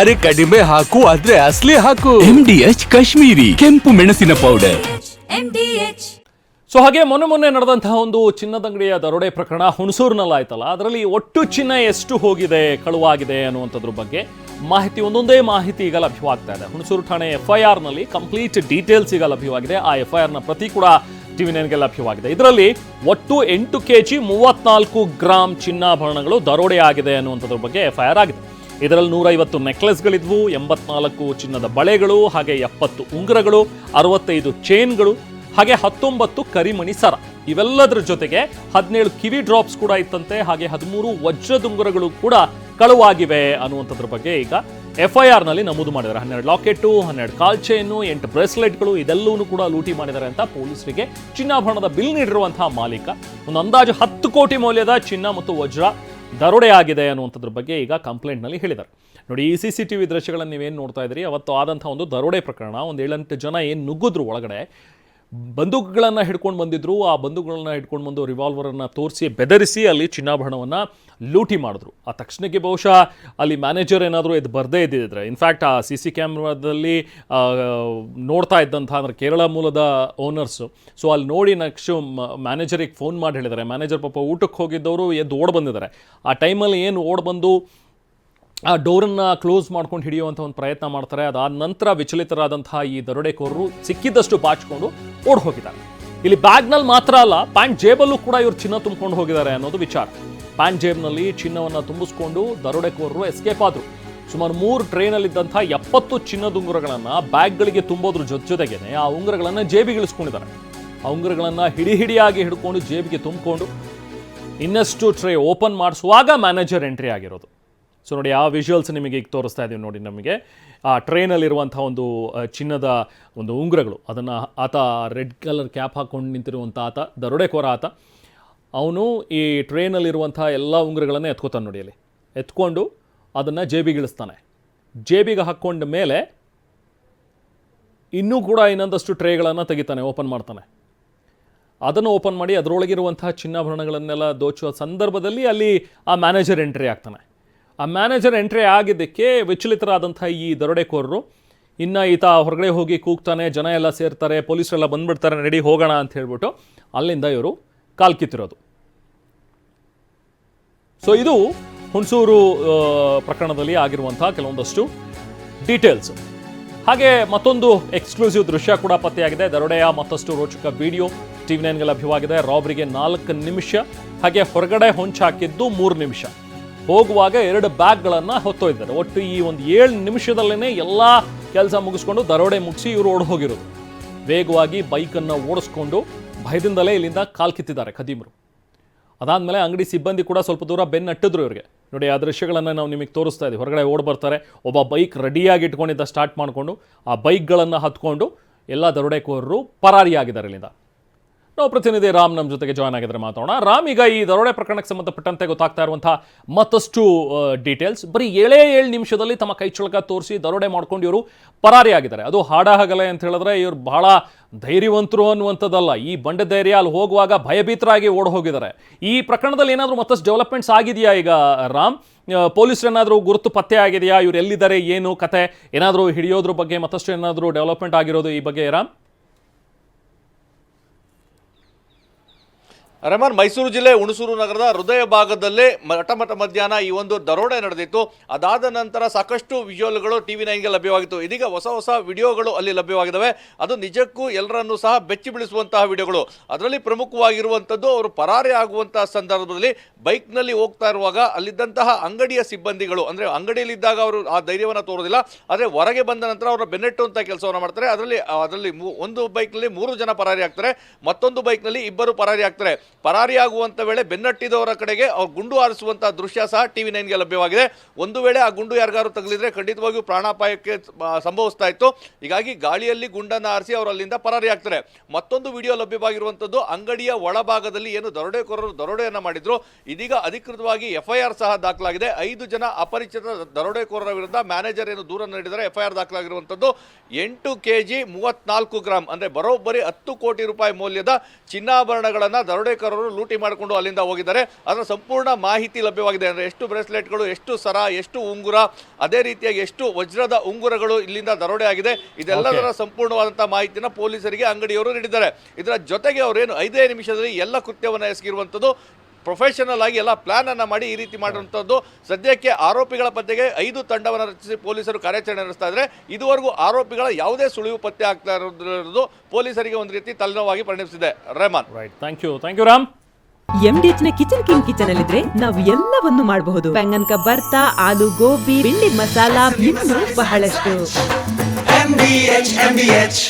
ಅರೆ ಕಡಿಮೆ ಹಾಕು ಆದ್ರೆ ಅಸಲಿ ಹಾಕು. MDH ಕಾಶ್ಮೀರಿ ಕೆಂಪು ಮೆಣಸಿನ ಪೌಡರ್. ಸೊ ಹಾಗೆ ಮೊನ್ನೆ ನಡೆದಂತಹ ಒಂದು ಚಿನ್ನದಂಗಡಿಯ ದರೋಡೆ ಪ್ರಕರಣ ಹುಣಸೂರಿನಲ್ಲಾಯ್ತಲ್ಲ, ಅದರಲ್ಲಿ ಒಟ್ಟು ಚಿನ್ನ ಎಷ್ಟು ಹೋಗಿದೆ, ಕಳುವಾಗಿದೆ ಅನ್ನುವಂಥದ್ರ ಬಗ್ಗೆ ಒಂದೊಂದೇ ಮಾಹಿತಿ ಈಗ ಲಭ್ಯವಾಗ್ತಾ ಇದೆ. ಹುಣಸೂರು ಠಾಣೆ FIR ನಲ್ಲಿ ಕಂಪ್ಲೀಟ್ ಡೀಟೇಲ್ಸ್ ಈಗ ಲಭ್ಯವಾಗಿದೆ. ಆ FIR ನ ಪ್ರತಿ ಕೂಡ TV9ಗೆ ಲಭ್ಯವಾಗಿದೆ. ಇದರಲ್ಲಿ ಒಟ್ಟು 8 kg 34 ಗ್ರಾಂ ಚಿನ್ನಾಭರಣಗಳು ದರೋಡೆ ಆಗಿದೆ ಅನ್ನುವಂಥದ್ರ ಬಗ್ಗೆ FIR ಆಗಿದೆ. ಇದರಲ್ಲಿ 150 ನೆಕ್ಲೆಸ್ಗಳಿದ್ವು, 84 ಚಿನ್ನದ ಬಳೆಗಳು, ಹಾಗೆ 70 ಉಂಗುರಗಳು, 65 ಚೈನ್ಗಳು, ಹಾಗೆ 19 ಕರಿಮಣಿ ಸರ. ಇವೆಲ್ಲದರ ಜೊತೆಗೆ 17 ಕಿವಿ ಡ್ರಾಪ್ಸ್ ಕೂಡ ಇತ್ತಂತೆ, ಹಾಗೆ 13 ವಜ್ರದುಂಗುರಗಳು ಕೂಡ ಕಳುವಾಗಿವೆ ಅನ್ನುವಂಥದ್ರ ಬಗ್ಗೆ ಈಗ FIR ನಲ್ಲಿ ನಮೂದು ಮಾಡಿದ್ದಾರೆ. 12 ಲಾಕೆಟ್ಟು, 12 ಕಾಲ್ ಚೈನು, 8 ಬ್ರೇಸ್ಲೆಟ್ಗಳು, ಇದೆಲ್ಲವೂ ಕೂಡ ಲೂಟಿ ಮಾಡಿದ್ದಾರೆ ಅಂತ ಪೊಲೀಸರಿಗೆ ಚಿನ್ನಾಭರಣದ ಬಿಲ್ ನೀಡಿರುವಂತಹ ಮಾಲೀಕ ಒಂದು ಅಂದಾಜು 10 ಕೋಟಿ ಮೌಲ್ಯದ ಚಿನ್ನ ಮತ್ತು ವಜ್ರ ದರೋಡೆ ಆಗಿದೆ ಅನ್ನುವಂಥದ್ರ ಬಗ್ಗೆ ಈಗ ಕಂಪ್ಲೇಂಟ್ ನಲ್ಲಿ ಹೇಳಿದ್ದಾರೆ. ನೋಡಿ, ಈ CCTV ದೃಶ್ಯಗಳನ್ನು ನೀವೇನು ನೋಡ್ತಾ ಇದ್ದೀರಿ, ಅವತ್ತು ಆದಂತಹ ಒಂದು ದರೋಡೆ ಪ್ರಕರಣ. ಒಂದು 7-8 ಜನ ಏನು ನುಗ್ಗಿದ್ರು ಒಳಗಡೆ, ಬಂದೂಕುಗಳನ್ನು ಹಿಡ್ಕೊಂಡು ಬಂದಿದ್ರು. ಆ ಬಂದೂಕುಗಳನ್ನ ಹಿಡ್ಕೊಂಡು ಬಂದು ರಿವಾಲ್ವರನ್ನು ತೋರಿಸಿ ಬೆದರಿಸಿ ಅಲ್ಲಿ ಚಿನ್ನಾಭರಣವನ್ನು ಲೂಟಿ ಮಾಡಿದ್ರು. ಆ ತಕ್ಷಣಕ್ಕೆ ಬಹುಶಃ ಅಲ್ಲಿ ಮ್ಯಾನೇಜರ್ ಏನಾದರೂ ಇದು ಬರದೇ ಇದ್ದಿದ್ರೆ, ಇನ್ಫ್ಯಾಕ್ಟ್ ಆ CC ಕ್ಯಾಮ್ರಾದಲ್ಲಿ ನೋಡ್ತಾ ಇದ್ದಂಥ ಅಂದರೆ ಕೇರಳ ಮೂಲದ ಓನರ್ಸು, ಸೊ ಅಲ್ಲಿ ನೋಡಿ ನೆಕ್ಸ್ಟು ಮ್ಯಾನೇಜರಿಗೆ ಫೋನ್ ಮಾಡಿ ಹೇಳಿದ್ದಾರೆ. ಮ್ಯಾನೇಜರ್ ಪಾಪ ಊಟಕ್ಕೆ ಹೋಗಿದ್ದವರು ಎದ್ದು ಓಡ್ ಬಂದಿದ್ದಾರೆ. ಆ ಟೈಮಲ್ಲಿ ಏನು ಓಡ್ ಬಂದು ಆ ಡೋರನ್ನು ಕ್ಲೋಸ್ ಮಾಡ್ಕೊಂಡು ಹಿಡಿಯುವಂಥ ಒಂದು ಪ್ರಯತ್ನ ಮಾಡ್ತಾರೆ. ಅದಾದ ನಂತರ ವಿಚಲಿತರಾದಂತಹ ಈ ದರೋಡೆಕೋರರು ಸಿಕ್ಕಿದ್ದಷ್ಟು ಬಾಚಿಕೊಂಡು ಓಡ್ ಹೋಗಿದ್ದಾರೆ. ಇಲ್ಲಿ ಬ್ಯಾಗ್ನಲ್ಲಿ ಮಾತ್ರ ಅಲ್ಲ, ಪ್ಯಾಂಟ್ ಜೇಬಲ್ಲೂ ಕೂಡ ಇವರು ಚಿನ್ನ ತುಂಬಿಕೊಂಡು ಹೋಗಿದ್ದಾರೆ ಅನ್ನೋದು ವಿಚಾರ. ಪ್ಯಾಂಟ್ ಜೇಬ್ನಲ್ಲಿ ಚಿನ್ನವನ್ನು ತುಂಬಿಸ್ಕೊಂಡು ದರೋಡೆಕೋರರು ಎಸ್ಕೇಪ್ ಆದರು. ಸುಮಾರು 3 ಟ್ರೈನಲ್ಲಿದ್ದಂಥ 70 ಚಿನ್ನದ ಉಂಗುರಗಳನ್ನು ಬ್ಯಾಗ್ಗಳಿಗೆ ತುಂಬೋದ್ರ ಜೊತೆಗೇನೆ ಆ ಉಂಗುರಗಳನ್ನು ಜೇಬಿಗೆ ಇಳಿಸ್ಕೊಂಡಿದ್ದಾರೆ. ಆ ಉಂಗುರಗಳನ್ನು ಹಿಡಿಯಾಗಿ ಹಿಡ್ಕೊಂಡು ಜೇಬಿಗೆ ತುಂಬಿಕೊಂಡು ಇನ್ನಷ್ಟು ಟ್ರೇ ಓಪನ್ ಮಾಡಿಸುವಾಗ ಮ್ಯಾನೇಜರ್ ಎಂಟ್ರಿ ಆಗಿರೋದು. ಸೊ ನೋಡಿ, ಆ ವಿಜುವಲ್ಸ್ ನಿಮಗೆ ಈಗ ತೋರಿಸ್ತಾ ಇದ್ದೀವಿ ನೋಡಿ. ನಮಗೆ ಆ ಟ್ರೈನಲ್ಲಿರುವಂಥ ಒಂದು ಚಿನ್ನದ ಒಂದು ಉಂಗುರಗಳು, ಅದನ್ನು ಆತ ರೆಡ್ ಕಲರ್ ಕ್ಯಾಪ್ ಹಾಕ್ಕೊಂಡು ನಿಂತಿರುವಂಥ ಆತ, ದರೋಡೆಕೋರ ಆತ, ಅವನು ಈ ಟ್ರೈನಲ್ಲಿರುವಂಥ ಎಲ್ಲ ಉಂಗುರಗಳನ್ನು ಎತ್ಕೋತಾನೆ ನೋಡಿ. ಅಲ್ಲಿ ಎತ್ಕೊಂಡು ಅದನ್ನು ಜೇಬಿಗೆ ಇಳಿಸ್ತಾನೆ. ಜೇಬಿಗೆ ಹಾಕ್ಕೊಂಡ ಮೇಲೆ ಇನ್ನೂ ಕೂಡ ಇನ್ನೊಂದಷ್ಟು ಟ್ರೇಗಳನ್ನು ತೆಗಿತಾನೆ, ಓಪನ್ ಮಾಡ್ತಾನೆ. ಅದನ್ನು ಓಪನ್ ಮಾಡಿ ಅದರೊಳಗಿರುವಂತಹ ಚಿನ್ನಾಭರಣಗಳನ್ನೆಲ್ಲ ದೋಚುವ ಸಂದರ್ಭದಲ್ಲಿ ಅಲ್ಲಿ ಆ ಮ್ಯಾನೇಜರ್ ಎಂಟ್ರಿ ಆಗ್ತಾನೆ. ಆ ಮ್ಯಾನೇಜರ್ ಎಂಟ್ರಿ ಆಗಿದ್ದಕ್ಕೆ ವಿಚಲಿತರಾದಂಥ ಈ ದರೋಡೆಕೋರರು, ಇನ್ನು ಈತ ಹೊರಗಡೆ ಹೋಗಿ ಕೂಗ್ತಾನೆ, ಜನ ಎಲ್ಲ ಸೇರ್ತಾರೆ, ಪೊಲೀಸರೆಲ್ಲ ಬಂದುಬಿಡ್ತಾರೆ, ರೆಡಿ ಹೋಗೋಣ ಅಂತ ಹೇಳ್ಬಿಟ್ಟು ಅಲ್ಲಿಂದ ಇವರು ಕಾಲ್ ಕಿತ್ತಿರೋದು. ಸೊ ಇದು ಹುಣಸೂರು ಪ್ರಕರಣದಲ್ಲಿ ಆಗಿರುವಂಥ ಕೆಲವೊಂದಷ್ಟು ಡೀಟೇಲ್ಸ್. ಹಾಗೆ ಮತ್ತೊಂದು ಎಕ್ಸ್ಕ್ಲೂಸಿವ್ ದೃಶ್ಯ ಕೂಡ ಪತ್ತೆಯಾಗಿದೆ. ದರೋಡೆಯ ಮತ್ತಷ್ಟು ರೋಚಕ ವಿಡಿಯೋ TV9ಗೆ ಲಭ್ಯವಾಗಿದೆ. ರಾಬರಿಗೆ 4 ನಿಮಿಷ, ಹಾಗೆ ಹೊರಗಡೆ ಹೊಂಚಾಕಿದ್ದು 3 ನಿಮಿಷ. ಹೋಗುವಾಗ 2 ಬ್ಯಾಗ್ಗಳನ್ನು ಹೊತ್ತೊಯ್ದಿದ್ದಾರೆ. ಒಟ್ಟು ಈ ಒಂದು 7 ನಿಮಿಷದಲ್ಲೇ ಎಲ್ಲ ಕೆಲಸ ಮುಗಿಸ್ಕೊಂಡು ದರೋಡೆ ಮುಗಿಸಿ ಇವರು ಓಡ್ ಹೋಗಿರೋದು. ವೇಗವಾಗಿ ಬೈಕನ್ನು ಓಡಿಸ್ಕೊಂಡು ಭಯದಿಂದಲೇ ಇಲ್ಲಿಂದ ಕಾಲ್ ಕಿತ್ತಿದ್ದಾರೆ ಖದೀಮರು. ಅದಾದಮೇಲೆ ಅಂಗಡಿ ಸಿಬ್ಬಂದಿ ಕೂಡ ಸ್ವಲ್ಪ ದೂರ ಬೆನ್ನಟ್ಟಿದ್ರು ಇವರಿಗೆ. ನೋಡಿ, ಆ ದೃಶ್ಯಗಳನ್ನು ನಾವು ನಿಮಗೆ ತೋರಿಸ್ತಾ ಇದ್ದೀವಿ. ಹೊರಗಡೆ ಓಡ್ ಬರ್ತಾರೆ, ಒಬ್ಬ ಬೈಕ್ ರೆಡಿಯಾಗಿ ಇಟ್ಕೊಂಡಿದ್ದ ಸ್ಟಾರ್ಟ್ ಮಾಡಿಕೊಂಡು ಆ ಬೈಕ್ಗಳನ್ನು ಹತ್ಕೊಂಡು ಎಲ್ಲ ದರೋಡೆಕೋರರು ಪರಾರಿಯಾಗಿದ್ದಾರೆ ಇಲ್ಲಿಂದ. ನಾವು ಪ್ರತಿನಿಧಿ ರಾಮ್ ನಮ್ಮ ಜೊತೆಗೆ ಜಾಯ್ನ್ ಆಗಿದ್ರೆ ಮಾತಾಡೋಣ. ರಾಮ್, ಈಗ ಈ ದರೋಡೆ ಪ್ರಕರಣಕ್ಕೆ ಸಂಬಂಧಪಟ್ಟಂತೆ ಗೊತ್ತಾಗ್ತಾ ಇರುವಂತಹ ಮತ್ತಷ್ಟು ಡೀಟೇಲ್ಸ್, ಬರೀ 7 ನಿಮಿಷದಲ್ಲಿ ತಮ್ಮ ಕೈ ಚಳಕ ತೋರಿಸಿ ದರೋಡೆ ಮಾಡ್ಕೊಂಡು ಇವರು ಪರಾರಿಯಾಗಿದ್ದಾರೆ. ಅದು ಹಾಡಹಗಲೆ ಅಂತ ಹೇಳಿದ್ರೆ ಇವರು ಬಹಳ ಧೈರ್ಯವಂತರು ಅನ್ನುವಂಥದ್ದಲ್ಲ. ಈ ಬಂಡೆ ಧೈರ್ಯ ಅಲ್ಲಿ ಹೋಗುವಾಗ ಭಯಭೀತರಾಗಿ ಓಡ್ ಹೋಗಿದ್ದಾರೆ. ಈ ಪ್ರಕರಣದಲ್ಲಿ ಏನಾದರೂ ಮತ್ತಷ್ಟು ಡೆವಲಪ್ಮೆಂಟ್ಸ್ ಆಗಿದೆಯಾ ಈಗ ರಾಮ್? ಪೊಲೀಸರೇನಾದರೂ ಗುರುತು ಪತ್ತೆ ಆಗಿದೆಯಾ? ಇವ್ರು ಎಲ್ಲಿದ್ದಾರೆ, ಏನು ಕತೆ, ಏನಾದರೂ ಹಿಡಿಯೋದ್ರ ಬಗ್ಗೆ ಮತ್ತಷ್ಟು ಏನಾದರೂ ಡೆವಲಪ್ಮೆಂಟ್ ಆಗಿರೋದು ಈ ಬಗ್ಗೆ ರಾಮ್? ರೆಹಮಾನ್, ಮೈಸೂರು ಜಿಲ್ಲೆ ಹುಣಸೂರು ನಗರದ ಹೃದಯ ಭಾಗದಲ್ಲೇ ಮಧ್ಯಾಹ್ನ ಈ ಒಂದು ದರೋಡೆ ನಡೆದಿತ್ತು. ಅದಾದ ನಂತರ ಸಾಕಷ್ಟು ವಿಜುವಲ್ಗಳು TV9ಗೆ ಲಭ್ಯವಾಗಿತ್ತು. ಇದೀಗ ಹೊಸ ವಿಡಿಯೋಗಳು ಅಲ್ಲಿ ಲಭ್ಯವಾಗಿದ್ದಾವೆ. ಅದು ನಿಜಕ್ಕೂ ಎಲ್ಲರನ್ನೂ ಸಹ ಬೆಚ್ಚಿ ಬೀಳಿಸುವಂತಹ ವಿಡಿಯೋಗಳು. ಅದರಲ್ಲಿ ಪ್ರಮುಖವಾಗಿರುವಂಥದ್ದು, ಅವರು ಪರಾರಿ ಆಗುವಂತಹ ಸಂದರ್ಭದಲ್ಲಿ ಬೈಕ್ನಲ್ಲಿ ಹೋಗ್ತಾ ಇರುವಾಗ ಅಲ್ಲಿದ್ದಂತಹ ಅಂಗಡಿಯ ಸಿಬ್ಬಂದಿಗಳು, ಅಂದರೆ ಅಂಗಡಿಯಲ್ಲಿದ್ದಾಗ ಅವರು ಆ ಧೈರ್ಯವನ್ನು ತೋರೋದಿಲ್ಲ, ಆದರೆ ಹೊರಗೆ ಬಂದ ನಂತರ ಅವರ ಬೆನ್ನಟ್ಟುವಂಥ ಕೆಲಸವನ್ನು ಮಾಡ್ತಾರೆ. ಅದರಲ್ಲಿ ಒಂದು ಬೈಕ್ನಲ್ಲಿ 3 ಜನ ಪರಾರಿ ಆಗ್ತಾರೆ, ಮತ್ತೊಂದು ಬೈಕ್ನಲ್ಲಿ 2 ಪರಾರಿ ಆಗ್ತಾರೆ. ಪರಾರಿಯಾಗುವಂಥ ವೇಳೆ ಬೆನ್ನಟ್ಟಿದವರ ಕಡೆಗೆ ಅವ್ರು ಗುಂಡು ಹಾರಿಸುವಂತಹ ದೃಶ್ಯ ಸಹ TV9ಗೆ ಲಭ್ಯವಾಗಿದೆ. ಒಂದು ವೇಳೆ ಆ ಗುಂಡು ಯಾರಿಗಾರು ತಗಲಿದ್ರೆ ಖಂಡಿತವಾಗಿಯೂ ಪ್ರಾಣಾಪಾಯಕ್ಕೆ ಸಂಭವಿಸ್ತಾ ಇತ್ತು. ಹೀಗಾಗಿ ಗಾಳಿಯಲ್ಲಿ ಗುಂಡನ್ನು ಹಾರಿಸಿ ಅವರು ಅಲ್ಲಿಂದ ಪರಾರಿಯಾಗ್ತಾರೆ. ಮತ್ತೊಂದು ವಿಡಿಯೋ ಲಭ್ಯವಾಗಿರುವಂಥದ್ದು, ಅಂಗಡಿಯ ಒಳಭಾಗದಲ್ಲಿ ಏನು ದರೋಡೆಕೋರರು ದರೋಡೆಯನ್ನು ಮಾಡಿದ್ರು, ಇದೀಗ ಅಧಿಕೃತವಾಗಿ FIR ಸಹ ದಾಖಲಾಗಿದೆ. 5 ಜನ ಅಪರಿಚಿತ ದರೋಡೆಕೋರರ ವಿರುದ್ಧ ಮ್ಯಾನೇಜರ್ ಏನು ದೂರ ನೀಡಿದರೆ FIR ದಾಖಲಾಗಿರುವಂಥದ್ದು. 8 kg 34 ಗ್ರಾಂ ಅಂದರೆ ಬರೋಬ್ಬರಿ 10 ಕೋಟಿ ರೂಪಾಯಿ ಮೌಲ್ಯದ ಚಿನ್ನಾಭರಣಗಳನ್ನು ದರೋಡೆಕೋರರು ದಂಧೆಕಾರರು ಲೂಟಿ ಮಾಡಿಕೊಂಡು ಅಲ್ಲಿಂದ ಹೋಗಿದ್ದಾರೆ. ಅದರ ಸಂಪೂರ್ಣ ಮಾಹಿತಿ ಲಭ್ಯವಾಗಿದೆ. ಅಂದರೆ ಎಷ್ಟು ಬ್ರೇಸ್ಲೆಟ್ಗಳು, ಎಷ್ಟು ಸರ, ಎಷ್ಟು ಉಂಗುರ, ಅದೇ ರೀತಿಯಾಗಿ ಎಷ್ಟು ವಜ್ರದ ಉಂಗುರಗಳು ಇಲ್ಲಿಂದ ದರೋಡೆ ಆಗಿದೆ, ಇದೆಲ್ಲದರ ಸಂಪೂರ್ಣವಾದಂತಹ ಮಾಹಿತಿನ ಪೊಲೀಸರಿಗೆ ಅಂಗಡಿಯವರು ನೀಡಿದ್ದಾರೆ. ಇದರ ಜೊತೆಗೆ ಅವರೇನು 5 ನಿಮಿಷದಲ್ಲಿ ಎಲ್ಲ ಕೃತ್ಯವನ್ನು ಎಸಗಿರುವಂಥದ್ದು, ಪ್ರೊಫೆಷನಲ್ ಆಗಿ ಎಲ್ಲ ಪ್ಲಾನ್ ಅನ್ನ ಮಾಡಿ ಈ ರೀತಿ ಮಾಡಿರುವಂಥದ್ದು. ಸದ್ಯಕ್ಕೆ ಆರೋಪಿಗಳ ಪತ್ತೆಗೆ 5 ತಂಡವನ್ನು ರಚಿಸಿ ಪೊಲೀಸರು ಕಾರ್ಯಾಚರಣೆ ನಡೆಸ್ತಾ ಇದ್ದಾರೆ. ಇದುವರೆಗೂ ಆರೋಪಿಗಳ ಯಾವುದೇ ಸುಳಿವು ಪತ್ತೆ ಆಗ್ತಾ ಇರೋದು ಪೊಲೀಸರಿಗೆ ಒಂದು ರೀತಿ ತಲೆನೋವಾಗಿ ಪರಿಣಮಿಸಿದೆ. Rehman. Right, thank you Ram. MDH ನ ಕಿಚನ್ ಕಿಂಗ್ ಕಿಚನ್ ಅಲ್ಲಿದ್ರೆ ನಾವು ಎಲ್ಲವನ್ನು ಮಾಡಬಹುದು. ಬೆಂಗನ್ ಕಾ ಬರ್ತಾ, ಆಲೂ ಗೋಬಿ, ಭಿಂಡಿ ಮಸಾಲಾ, ಇನ್ನೂ ಬಹಳಷ್ಟು. MDH